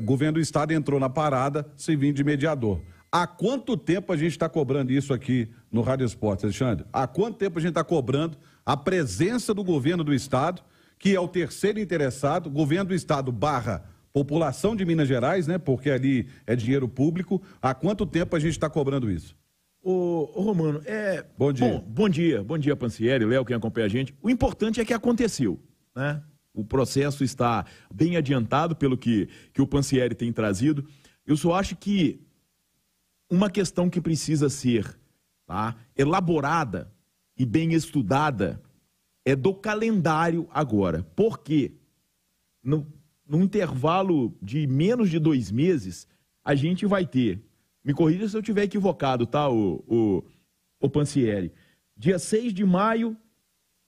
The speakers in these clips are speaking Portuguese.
governo do estado entrou na parada sem vir de mediador. Há quanto tempo a gente está cobrando isso aqui no Rádio Esportes, Alexandre? Há quanto tempo a gente está cobrando a presença do governo do estado, que é o terceiro interessado, governo do estado / população de Minas Gerais, né? Porque ali é dinheiro público. Há quanto tempo a gente está cobrando isso? Ô Romano, Bom dia. Bom dia, Pancieri, Léo, quem acompanha a gente. O importante é que aconteceu, né? O processo está bem adiantado pelo que o Pancieri tem trazido. Eu só acho que uma questão que precisa ser, tá, elaborada e bem estudada é do calendário agora. Por quê? No intervalo de menos de 2 meses, a gente vai ter, me corrija se eu estiver equivocado, tá, o Pancieri, dia 6 de maio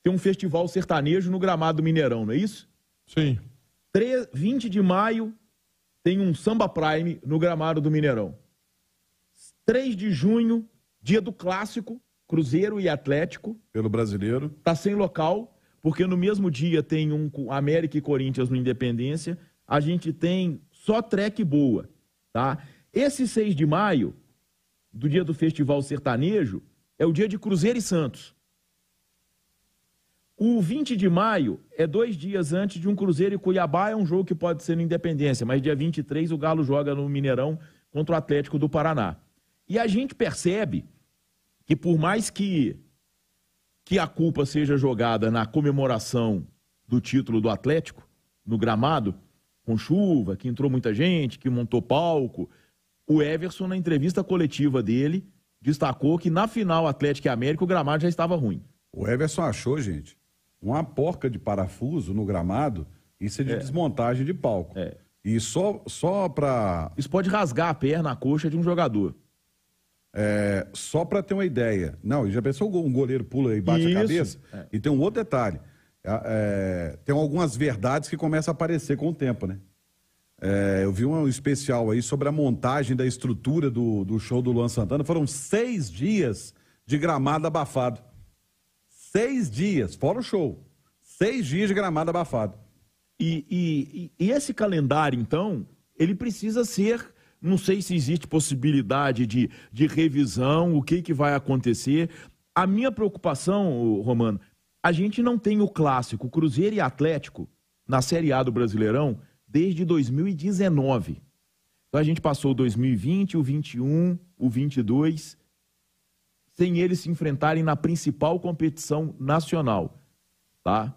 tem um festival sertanejo no Gramado do Mineirão, não é isso? Sim. 20 de maio tem um Samba Prime no Gramado do Mineirão. 3 de junho, dia do Clássico, Cruzeiro e Atlético. Pelo Brasileiro. Tá sem local, porque no mesmo dia tem um América e Corinthians no Independência. A gente tem só track boa, tá? Esse 6 de maio, do dia do Festival Sertanejo, é o dia de Cruzeiro e Santos. O 20 de maio é 2 dias antes de um Cruzeiro e Cuiabá, é um jogo que pode ser no Independência, mas dia 23 o Galo joga no Mineirão contra o Atlético do Paraná. E a gente percebe que por mais que a culpa seja jogada na comemoração do título do Atlético, no gramado, com chuva, que entrou muita gente, que montou palco, o Everson, na entrevista coletiva dele, destacou que na final Atlético e América o gramado já estava ruim. O Everson achou, gente, uma porca de parafuso no gramado, isso é de desmontagem de palco. E só para... Isso pode rasgar a perna, a coxa de um jogador. Só para ter uma ideia. Não, já pensou um goleiro pula e bate a cabeça? E tem um outro detalhe. Tem algumas verdades que começam a aparecer com o tempo, né? Eu vi um especial aí sobre a montagem da estrutura do show do Luan Santana. Foram 6 dias de gramado abafado. 6 dias, fora o show. 6 dias de gramado abafado. E esse calendário, então, ele precisa ser... Não sei se existe possibilidade de revisão, o que vai acontecer. A minha preocupação, Romano, a gente não tem o clássico Cruzeiro e Atlético na Série A do Brasileirão desde 2019. Então a gente passou o 2020, o 21, o 22, sem eles se enfrentarem na principal competição nacional, tá?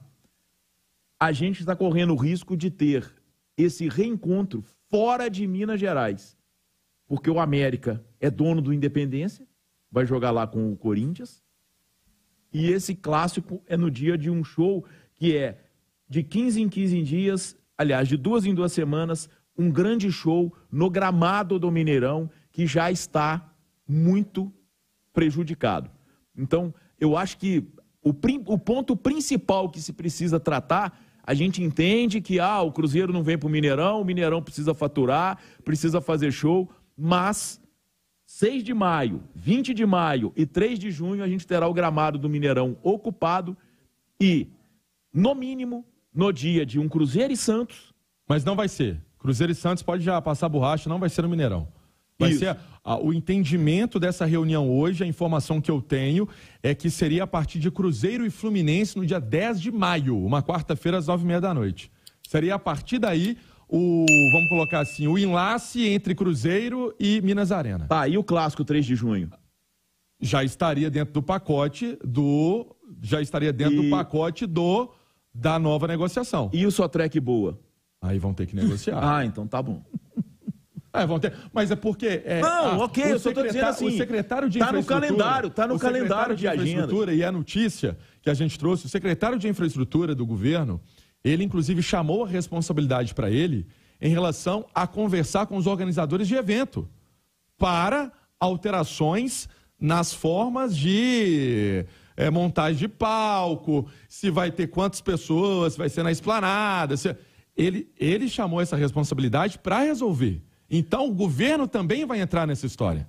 A gente está correndo o risco de ter esse reencontro fora de Minas Gerais, porque o América é dono do Independência, vai jogar lá com o Corinthians, e esse clássico é no dia de um show que é de 15 em 15 dias, aliás, de 2 em 2 semanas, um grande show no gramado do Mineirão, que já está muito prejudicado. Então, eu acho que o ponto principal que se precisa tratar, a gente entende que o Cruzeiro não vem para o Mineirão precisa faturar, precisa fazer show, mas 6 de maio, 20 de maio e 3 de junho a gente terá o gramado do Mineirão ocupado e, no mínimo, no dia de um Cruzeiro e Santos... Mas não vai ser. Cruzeiro e Santos pode já passar borracha, não vai ser no Mineirão. Vai ser o entendimento dessa reunião hoje, a informação que eu tenho é que seria a partir de Cruzeiro e Fluminense no dia 10 de maio, uma quarta-feira às 9h30 da noite. Seria a partir daí, vamos colocar assim, o enlace entre Cruzeiro e Minas Arena. Tá, e o clássico 3 de junho? Já estaria dentro do pacote da nova negociação. E o Sotrec Boa? Aí vão ter que negociar. Então tá bom. Vão ter, mas é porque... eu só estou dizendo assim, o secretário de infraestrutura... Está no calendário de agenda. E a notícia que a gente trouxe, o secretário de infraestrutura do governo, ele inclusive chamou a responsabilidade para ele em relação a conversar com os organizadores de evento para alterações nas formas de montagem de palco, se vai ter quantas pessoas, se vai ser na esplanada. Ele chamou essa responsabilidade para resolver. Então, o governo também vai entrar nessa história.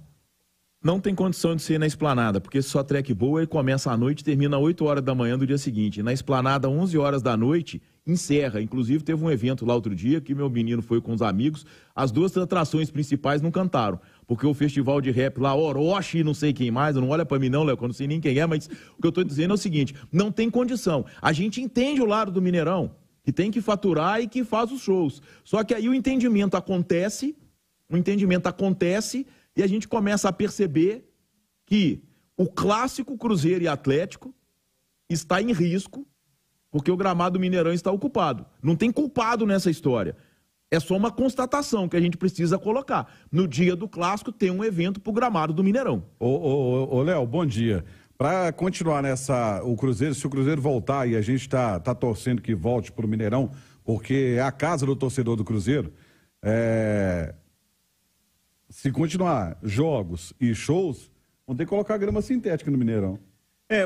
Não tem condição de ser na esplanada, porque esse Sotrec Boa ele começa à noite e termina às 8 horas da manhã do dia seguinte. Na esplanada, 11 horas da noite, encerra. Inclusive, teve um evento lá outro dia que meu menino foi com os amigos, as 2 atrações principais não cantaram, porque o festival de rap lá, Orochi, não sei quem mais, não olha pra mim não, Léo, eu não sei nem quem é, mas o que eu tô dizendo é o seguinte, não tem condição. A gente entende o lado do Mineirão, que tem que faturar e que faz os shows. Só que aí o entendimento acontece e a gente começa a perceber que o clássico Cruzeiro e Atlético está em risco, porque o gramado do Mineirão está ocupado. Não tem culpado nessa história. É só uma constatação que a gente precisa colocar. No dia do clássico tem um evento para o gramado do Mineirão. Ô Léo, bom dia. Para continuar o Cruzeiro, se o Cruzeiro voltar, e a gente tá torcendo que volte para o Mineirão, porque é a casa do torcedor do Cruzeiro, se continuar jogos e shows, vão ter que colocar grama sintética no Mineirão.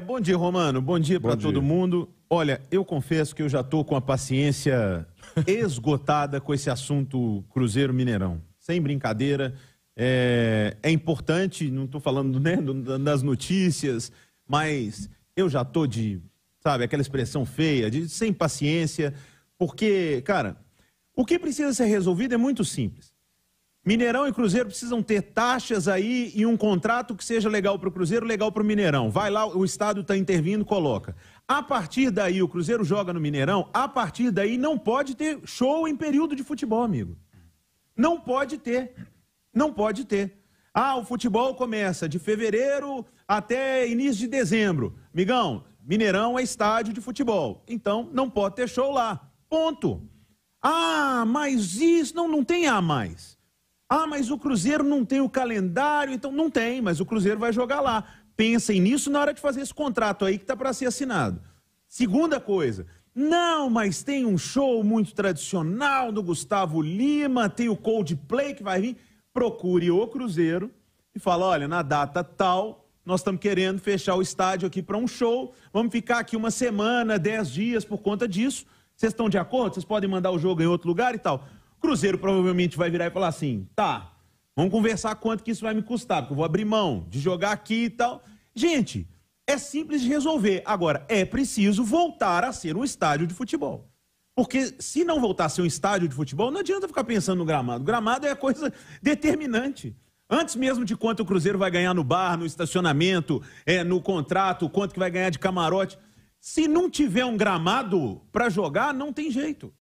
Bom dia, Romano. Bom dia para todo mundo. Olha, eu confesso que eu já estou com a paciência esgotada com esse assunto Cruzeiro-Mineirão. Sem brincadeira. É importante, não estou falando, né, das notícias, mas eu já estou sabe, aquela expressão feia, sem paciência, porque, cara, o que precisa ser resolvido é muito simples. Mineirão e Cruzeiro precisam ter taxas aí e um contrato que seja legal para o Cruzeiro, legal para o Mineirão. Vai lá, o Estado está intervindo, coloca. A partir daí, o Cruzeiro joga no Mineirão, a partir daí não pode ter show em período de futebol, amigo. Não pode ter. Não pode ter. O futebol começa de fevereiro até início de dezembro. Migão, Mineirão é estádio de futebol. Então, não pode ter show lá. Ponto. Mas isso... Não tem mais. Mas o Cruzeiro não tem o calendário, então não tem, mas o Cruzeiro vai jogar lá. Pensem nisso na hora de fazer esse contrato aí que está para ser assinado. Segunda coisa, mas tem um show muito tradicional do Gustavo Lima, tem o Coldplay que vai vir. Procure o Cruzeiro e fala, olha, na data tal, nós estamos querendo fechar o estádio aqui para um show, vamos ficar aqui uma semana, 10 dias por conta disso. Vocês estão de acordo? Vocês podem mandar o jogo em outro lugar e tal? Cruzeiro provavelmente vai virar e falar assim, vamos conversar quanto que isso vai me custar, porque eu vou abrir mão de jogar aqui e tal. Gente, é simples de resolver. Agora, é preciso voltar a ser um estádio de futebol. Porque se não voltar a ser um estádio de futebol, não adianta ficar pensando no gramado. O gramado é a coisa determinante. Antes mesmo de quanto o Cruzeiro vai ganhar no bar, no estacionamento, no contrato, quanto que vai ganhar de camarote. Se não tiver um gramado para jogar, não tem jeito.